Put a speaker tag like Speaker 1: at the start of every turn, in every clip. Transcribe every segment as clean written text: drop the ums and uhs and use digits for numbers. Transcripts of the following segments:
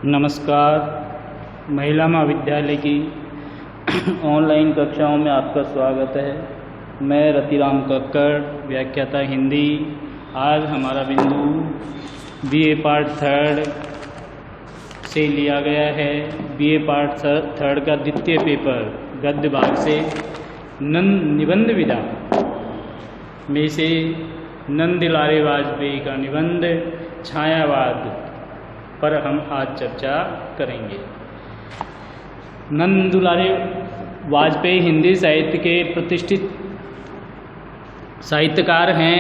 Speaker 1: नमस्कार। महिला महाविद्यालय की ऑनलाइन कक्षाओं में आपका स्वागत है। मैं रतिराम कक्कड़, व्याख्याता हिंदी। आज हमारा बिंदु बीए पार्ट थर्ड से लिया गया है। बीए पार्ट थर्ड का द्वितीय पेपर गद्य भाग से निबंध विधा में से नंद दुलारे वाजपेयी का निबंध छायावाद पर हम आज चर्चा करेंगे। नंद दुलारे वाजपेयी हिंदी साहित्य के प्रतिष्ठित साहित्यकार हैं।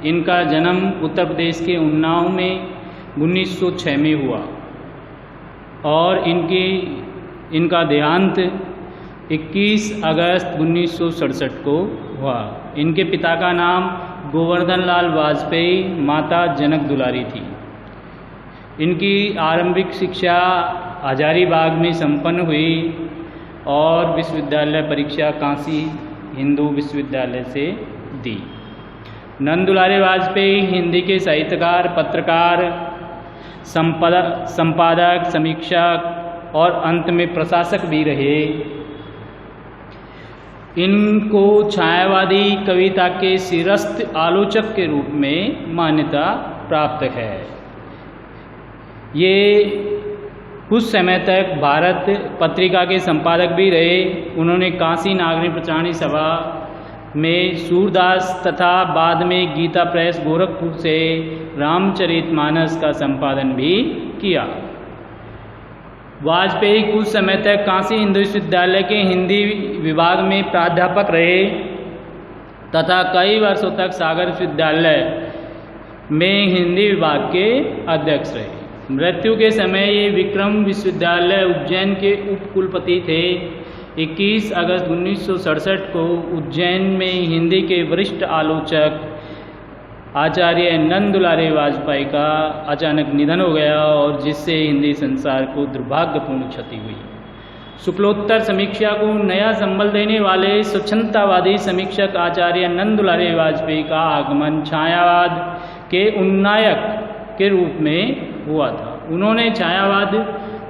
Speaker 1: इनका जन्म उत्तर प्रदेश के उन्नाव में 1906 में हुआ और इनका देहांत 21 अगस्त 1967 को हुआ। इनके पिता का नाम गोवर्धन लाल वाजपेयी, माता जनक दुलारी थी। इनकी आरंभिक शिक्षा हजारीबाग में संपन्न हुई और विश्वविद्यालय परीक्षा काशी हिंदू विश्वविद्यालय से दी। नंद दुलारे वाजपेयी हिंदी के साहित्यकार, पत्रकार, संपादक, समीक्षक और अंत में प्रशासक भी रहे। इनको छायावादी कविता के सिरस्त आलोचक के रूप में मान्यता प्राप्त है। ये कुछ समय तक भारत पत्रिका के संपादक भी रहे। उन्होंने काशी नागरिक प्रचारणी सभा में सूरदास तथा बाद में गीता प्रेस गोरखपुर से रामचरितमानस का संपादन भी किया। वाजपेयी कुछ समय तक काशी हिंदू विश्वविद्यालय के हिंदी विभाग में प्राध्यापक रहे तथा कई वर्षों तक सागर विश्वविद्यालय में हिंदी विभाग के अध्यक्ष रहे। मृत्यु के समय ये विक्रम विश्वविद्यालय उज्जैन के उप कुलपति थे। 21 अगस्त 1967 को उज्जैन में हिंदी के वरिष्ठ आलोचक आचार्य नंद दुलारे वाजपेयी का अचानक निधन हो गया और जिससे हिंदी संसार को दुर्भाग्यपूर्ण क्षति हुई। शुक्लोत्तर समीक्षा को नया संबल देने वाले स्वच्छंदतावादी समीक्षक आचार्य नंद दुलारे वाजपेयी का आगमन छायावाद के उन्नायक के रूप में हुआ था। उन्होंने छायावाद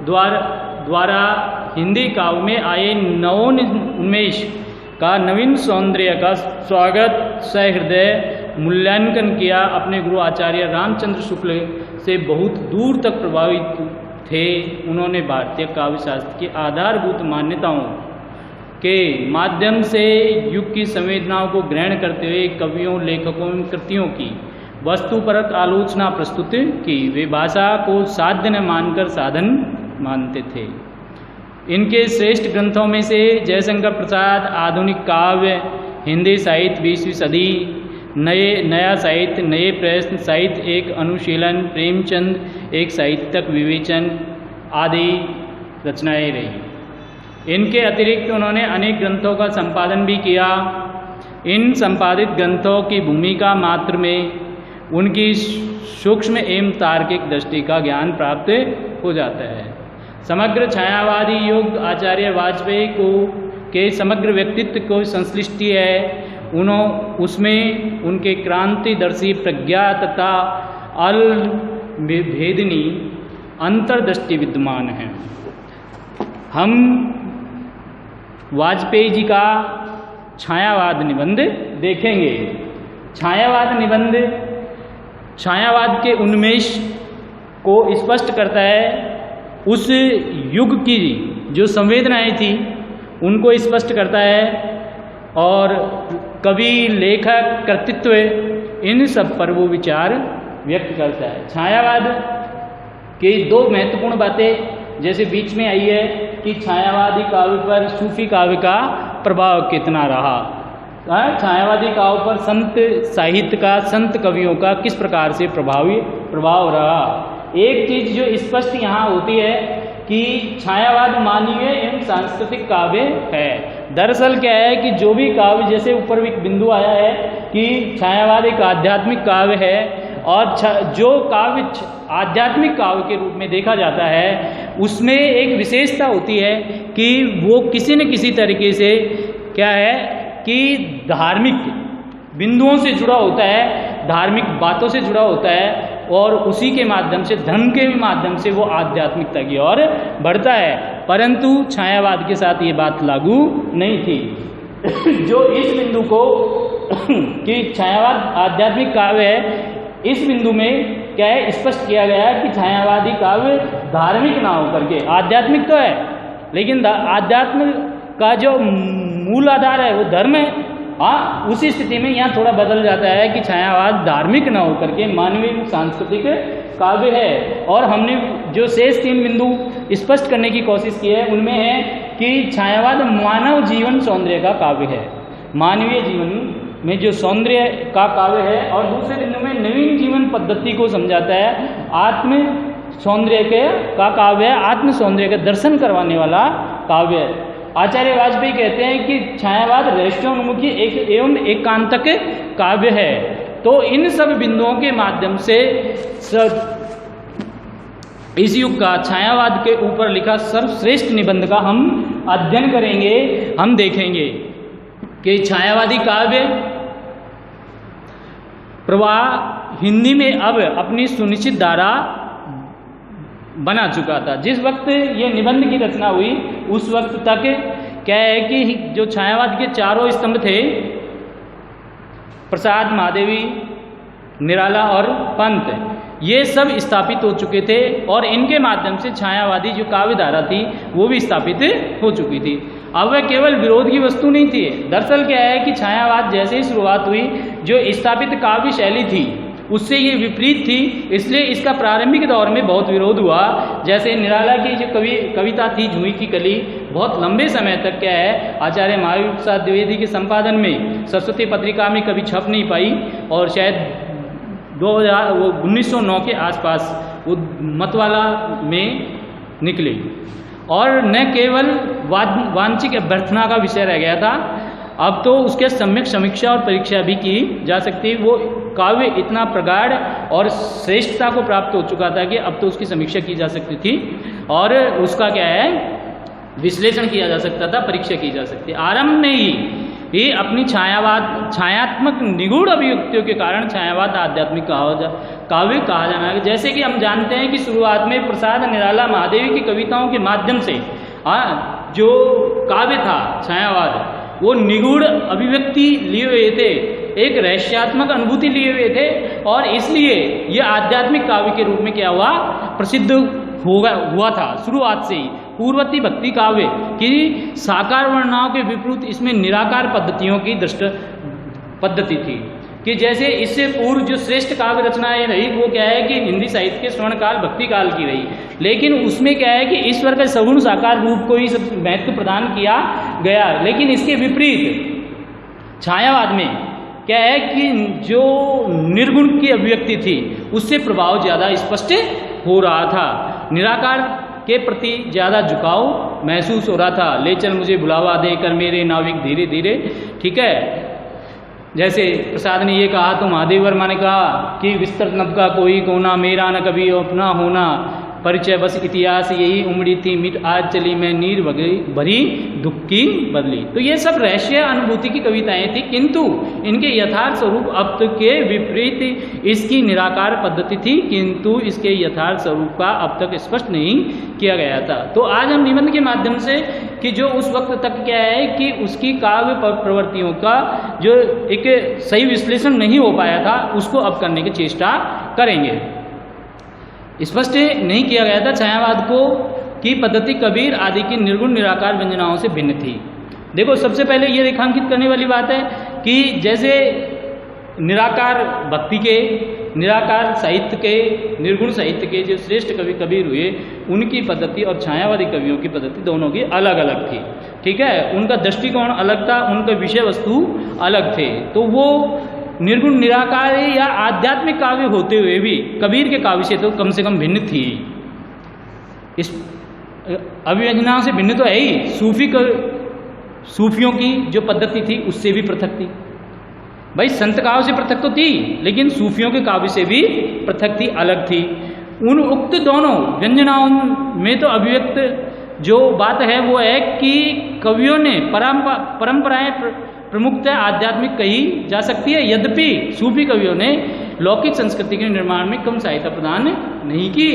Speaker 1: द्वारा हिंदी काव्य में आए नवोन्मेष का नवीन सौंदर्य का स्वागत सहृदय मूल्यांकन किया। अपने गुरु आचार्य रामचंद्र शुक्ल से बहुत दूर तक प्रभावित थे। उन्होंने भारतीय काव्य शास्त्र की आधारभूत मान्यताओं के माध्यम से युग की संवेदनाओं को ग्रहण करते हुए कवियों, लेखकों, कृतियों की वस्तुपरक आलोचना प्रस्तुत की। वे भाषा को साध्य न मानकर साधन मानते थे। इनके श्रेष्ठ ग्रंथों में से जयशंकर प्रसाद आधुनिक काव्य, हिंदी साहित्य 20वीं सदी, नया साहित्य, नए प्रश्न, साहित्य एक अनुशीलन, प्रेमचंद एक साहित्यक विवेचन आदि रचनाएं रही। इनके अतिरिक्त उन्होंने अनेक ग्रंथों का संपादन भी किया। इन संपादित ग्रंथों की भूमिका मात्र में उनकी सूक्ष्म एवं तार्किक दृष्टि का ज्ञान प्राप्त हो जाता है। समग्र छायावादी युग आचार्य वाजपेयी के समग्र व्यक्तित्व को संश्लिष्टि है। उसमें उनके क्रांतिदर्शी प्रज्ञा तथा अलभेदनी अंतर्दृष्टि विद्यमान है। हम वाजपेयी जी का छायावाद निबंध देखेंगे। छायावाद निबंध छायावाद के उन्मेष को स्पष्ट करता है। उस युग की जो संवेदनाएं थी उनको स्पष्ट करता है और कवि, लेखक, कृतित्व इन सब पर वो विचार व्यक्त करता है। छायावाद की दो महत्वपूर्ण बातें जैसे बीच में आई है कि छायावादी काव्य पर सूफी काव्य का प्रभाव कितना रहा, छायावादी काव्य पर संत साहित्य का, संत कवियों का किस प्रकार से प्रभाव रहा। एक चीज जो स्पष्ट यहाँ होती है कि छायावाद मानवीय एवं सांस्कृतिक काव्य है। दरअसल क्या है कि जो भी काव्य, जैसे ऊपर एक बिंदु आया है कि छायावाद एक आध्यात्मिक काव्य है और जो काव्य आध्यात्मिक काव्य के रूप में देखा जाता है उसमें एक विशेषता होती है कि वो किसी न किसी तरीके से क्या है कि धार्मिक बिंदुओं से जुड़ा होता है, धार्मिक बातों से जुड़ा होता है और उसी के माध्यम से, धर्म के माध्यम से वो आध्यात्मिकता की ओर बढ़ता है। परंतु छायावाद के साथ ये बात लागू नहीं थी। जो इस बिंदु को कि छायावाद आध्यात्मिक काव्य है, इस बिंदु में क्या है, स्पष्ट किया गया है कि छायावादी काव्य धार्मिक ना होकर के, आध्यात्मिक तो है लेकिन आध्यात्म का जो मूल आधार है वो धर्म है। हाँ, उसी स्थिति में यहाँ थोड़ा बदल जाता है कि छायावाद धार्मिक ना होकर के मानवीय सांस्कृतिक काव्य है। और हमने जो शेष 3 बिंदु स्पष्ट करने की कोशिश की है उनमें है कि छायावाद मानव जीवन सौंदर्य का काव्य है, मानवीय जीवन में जो सौंदर्य का काव्य है। और दूसरे बिंदु में नवीन जीवन पद्धति को समझाता है, आत्म सौंदर्य का काव्य है, आत्म सौंदर्य का दर्शन करवाने वाला काव्य है। आचार्य वाजपेयी कहते हैं कि छायावाद रहस्योन्मुखी एवं एकांतक काव्य है। तो इन सब बिंदुओं के माध्यम से इस युग का छायावाद के ऊपर लिखा सर्वश्रेष्ठ निबंध का हम अध्ययन करेंगे। हम देखेंगे कि छायावादी काव्य प्रवाह हिंदी में अब अपनी सुनिश्चित धारा बना चुका था। जिस वक्त ये निबंध की रचना हुई उस वक्त तक क्या है कि जो छायावाद के 4 स्तंभ थे, प्रसाद, महादेवी, निराला और पंत, ये सब स्थापित हो चुके थे और इनके माध्यम से छायावादी जो काव्य धारा थी वो भी स्थापित हो चुकी थी। अब वह केवल विरोध की वस्तु नहीं थी। दरअसल क्या है कि छायावाद जैसे ही शुरुआत हुई, जो स्थापित काव्य शैली थी उससे ये विपरीत थी, इसलिए इसका प्रारंभिक दौर में बहुत विरोध हुआ। जैसे निराला की जो कविता थी जुई की कली, बहुत लंबे समय तक क्या है आचार्य महावीर प्रसाद द्विवेदी के संपादन में सरस्वती पत्रिका में कभी छप नहीं पाई और शायद 1909 के आसपास वो मतवाला में निकली और न केवल वांछिक अभ्यर्थना का विषय रह गया था, अब तो उसके सम्यक समीक्षा और परीक्षा भी की जा सकती। वो काव्य इतना प्रगाढ़ और श्रेष्ठता को प्राप्त हो चुका था कि अब तो उसकी समीक्षा की जा सकती थी और उसका क्या है विश्लेषण किया जा सकता था, परीक्षा की जा सकती। आरंभ में ही ये अपनी छायात्मक निगूढ़ अभिव्यक्तियों के कारण छायावाद आध्यात्मिक काव्य कहा जाना है। जैसे कि हम जानते हैं कि शुरुआत में प्रसाद, निराला, महादेवी की कविताओं के माध्यम से जो काव्य था छायावाद, वो निगूढ़ अभिव्यक्ति लिए हुए थे, एक रहस्यात्मक अनुभूति लिए हुए थे और इसलिए ये आध्यात्मिक काव्य के रूप में क्या हुआ, प्रसिद्ध हुआ था शुरुआत से ही। पूर्ववर्ती भक्ति काव्य की साकार वर्णनाओं के विपरीत इसमें निराकार पद्धतियों की पद्धति थी कि जैसे इससे पूर्व जो श्रेष्ठ काव्य रचनाएं रही वो क्या है कि हिंदी साहित्य के स्वर्णकाल भक्ति काल की रही, लेकिन उसमें क्या है कि ईश्वर के सगुण साकार रूप को ही महत्व प्रदान किया गया। लेकिन इसके विपरीत छायावाद में क्या है कि जो निर्गुण की अभिव्यक्ति थी उससे प्रभाव ज़्यादा स्पष्ट हो रहा था, निराकार के प्रति ज़्यादा झुकाव महसूस हो रहा था। ले चल मुझे बुलावा देकर मेरे नाविक धीरे धीरे, ठीक है। जैसे प्रसाद ने ये कहा तो महादेव वर्मा ने कहा कि विस्तृत नभ का कोई कोना, मेरा न कभी अपना होना, परिचय बस इतिहास यही उमड़ी थी मिट, आज चली मैं नीर भरी दुख की बदली। तो ये सब रहस्य अनुभूति की कविताएं थी, किंतु इनके यथार्थ स्वरूप अब तक के विपरीत इसकी निराकार पद्धति थी, किंतु इसके यथार्थ स्वरूप का अब तक स्पष्ट नहीं किया गया था। तो आज हम निबंध के माध्यम से कि जो उस वक्त तक क्या है कि उसकी काव्य प्रवृत्तियों का जो एक सही विश्लेषण नहीं हो पाया था उसको अब करने की चेष्टा करेंगे। स्पष्ट नहीं किया गया था छायावाद को की पद्धति कबीर आदि की निर्गुण निराकार व्यंजनाओं से भिन्न थी। देखो सबसे पहले ये रेखांकित करने वाली बात है कि जैसे निराकार भक्ति के, निराकार साहित्य के, निर्गुण साहित्य के जो श्रेष्ठ कवि कबीर हुए उनकी पद्धति और छायावादी कवियों की पद्धति दोनों की अलग अलग थी, ठीक है। उनका दृष्टिकोण अलग था, उनका विषय वस्तु अलग थे। तो वो निर्गुण निराकार या आध्यात्मिक काव्य होते हुए भी कबीर के काव्य से तो कम से कम भिन्न थी। इस अभिव्यंजनाओं से भिन्न तो है ही, सूफियों की जो पद्धति थी उससे भी पृथक थी। भाई संत काव्य से पृथक तो थी, लेकिन सूफियों के काव्य से भी पृथक थी, अलग थी। उन उक्त दोनों व्यंजनाओं में तो अभिव्यक्त जो बात है वो है कि कवियों ने परंपराएं प्रमुखतः आध्यात्मिक कही जा सकती है, यद्यपि सूफी कवियों ने लौकिक संस्कृति के निर्माण में कम सहायता प्रदान नहीं की।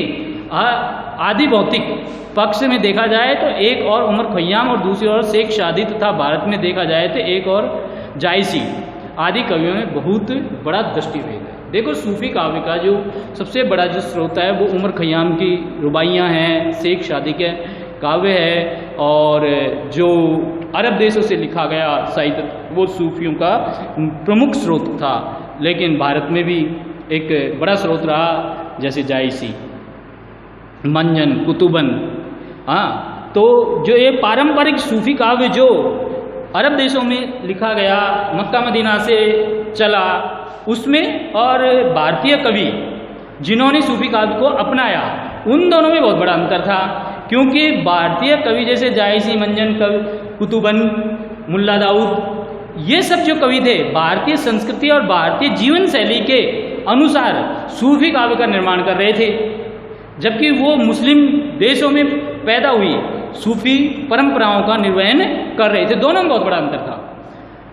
Speaker 1: आदि भौतिक पक्ष में देखा जाए तो एक और उमर खय्याम और दूसरी ओर शेख शादी तथा भारत में देखा जाए तो एक और जायसी आदि कवियों में बहुत बड़ा दृष्टिभेद है। देखो सूफी काव्य का जो सबसे बड़ा जो स्रोत है वो उमर खय्याम की रुबाइयाँ हैं, शेख शादी के काव्य है, और जो अरब देशों से लिखा गया साहित्य वो सूफियों का प्रमुख स्रोत था। लेकिन भारत में भी एक बड़ा स्रोत रहा, जैसे जायसी, मंजन, कुतुबन। हाँ, तो जो ये पारंपरिक सूफी काव्य जो अरब देशों में लिखा गया, मक्का मदीना से चला, उसमें और भारतीय कवि जिन्होंने सूफी काव्य को अपनाया, उन दोनों में बहुत बड़ा अंतर था। क्योंकि भारतीय कवि जैसे जायसी, मंजन, कुतुबन, मुल्ला दाऊद, ये सब जो कवि थे भारतीय संस्कृति और भारतीय जीवन शैली के अनुसार सूफी काव्य का निर्माण कर रहे थे, जबकि वो मुस्लिम देशों में पैदा हुई सूफी परंपराओं का निर्वहन कर रहे थे। दोनों में बहुत बड़ा अंतर था।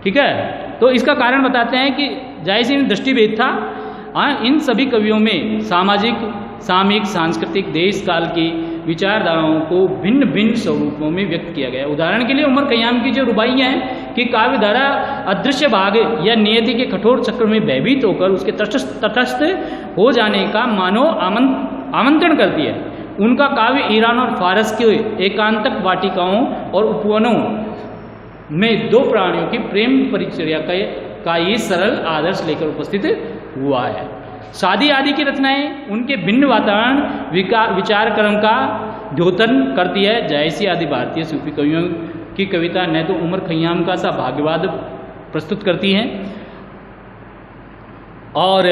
Speaker 1: ठीक है, तो इसका कारण बताते हैं कि जायसी में दृष्टिभेद था। इन सभी कवियों में सामाजिक, सामयिक, सांस्कृतिक, देश काल की विचारधाराओं को भिन्न भिन्न स्वरूपों में व्यक्त किया गया। उदाहरण के लिए उमर खय्याम की जो रुबाइयाँ हैं कि काव्य धारा अदृश्य भाग या नियति के कठोर चक्र में भयभीत होकर उसके तटस्थ हो जाने का मानव आमंत्रण करती है। उनका काव्य ईरान और फारस के एकांतक वाटिकाओं और उपवनों में दो प्राणियों की प्रेम परिचर्या का ये सरल आदर्श लेकर उपस्थित हुआ है। शादी आदि की रचनाएं उनके भिन्न वातावरण विचार क्रम का द्योतन करती है। जायसी आदि भारतीय सूफी कवियों की कविता न तो उमर खय्याम का सा भाग्यवाद प्रस्तुत करती हैं और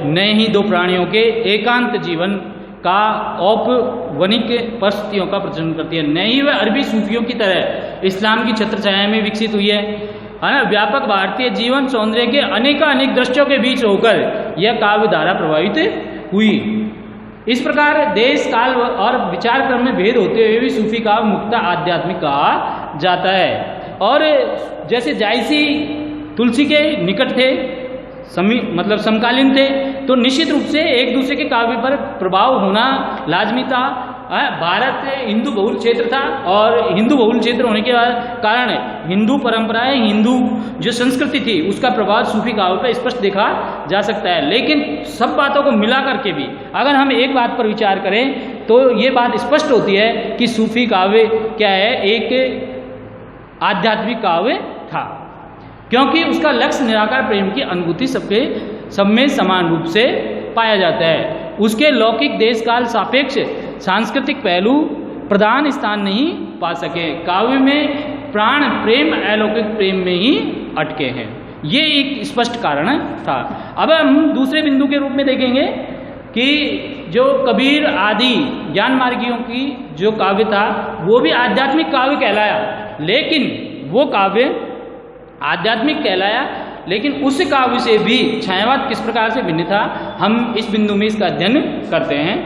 Speaker 1: न ही दो प्राणियों के एकांत जीवन का औपवनिक परिस्थितियों का प्रदर्शन करती है, न ही वह अरबी सूफियों की तरह इस्लाम की छत्रछाया में विकसित हुई है ना। व्यापक भारतीय जीवन सौंदर्य के अनेक दृश्यों के बीच होकर यह काव्य धारा प्रभावित हुई। इस प्रकार देश काल और विचार क्रम में भेद होते हुए भी सूफी काव्य मुक्तः आध्यात्मिक कहा जाता है। और जैसे जायसी तुलसी के निकट थे, मतलब समकालीन थे, तो निश्चित रूप से एक दूसरे के काव्य पर प्रभाव होना लाजमी था। भारत हिंदू बहुल क्षेत्र था और हिंदू बहुल क्षेत्र होने के कारण हिंदू परंपराएं, हिंदू जो संस्कृति थी उसका प्रभाव सूफी काव्य पर स्पष्ट देखा जा सकता है। लेकिन सब बातों को मिला करके भी अगर हम एक बात पर विचार करें तो ये बात स्पष्ट होती है कि सूफी काव्य क्या है, एक आध्यात्मिक काव्य था, क्योंकि उसका लक्ष्य निराकार प्रेम की अनुभूति सब में समान रूप से पाया जाता है। उसके लौकिक देश काल सापेक्ष सांस्कृतिक पहलू प्रधान स्थान नहीं पा सके। काव्य में प्राण प्रेम अलौकिक प्रेम में ही अटके हैं, ये एक स्पष्ट कारण था। अब हम दूसरे बिंदु के रूप में देखेंगे कि जो कबीर आदि ज्ञान मार्गियों की जो काव्य था वो भी आध्यात्मिक काव्य कहलाया, लेकिन वो काव्य आध्यात्मिक कहलाया, लेकिन उस काव्य से भी छायावाद किस प्रकार से भिन्न था, हम इस बिंदु में इसका अध्ययन करते हैं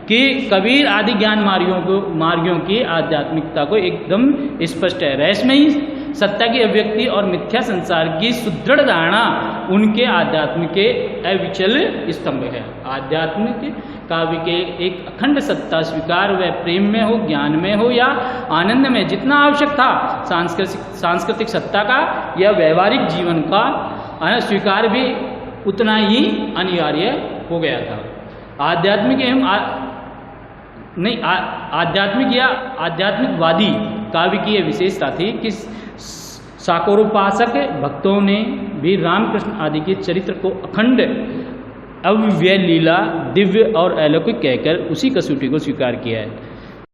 Speaker 1: कि कबीर आदि ज्ञान मार्गियों की आध्यात्मिकता को एकदम स्पष्ट है। रहस्यमयी सत्ता की अभिव्यक्ति और मिथ्या संसार की सुदृढ़ धारणा उनके आध्यात्म के अविचल स्तंभ है। आध्यात्मिक काव्य के एक अखंड सत्ता स्वीकार वह प्रेम में हो, ज्ञान में हो या आनंद में जितना आवश्यक था, सांस्कृतिक सत्ता का या व्यवहारिक जीवन का स्वीकार भी उतना ही अनिवार्य हो गया था। आध्यात्मिक या आध्यात्मिकवादी काव्य की यह विशेषता थी कि साकोरोपासक भक्तों ने भी रामकृष्ण आदि के चरित्र को अखंड अव्यय लीला, दिव्य और अलौकिक कहकर उसी कसौटी को स्वीकार किया है।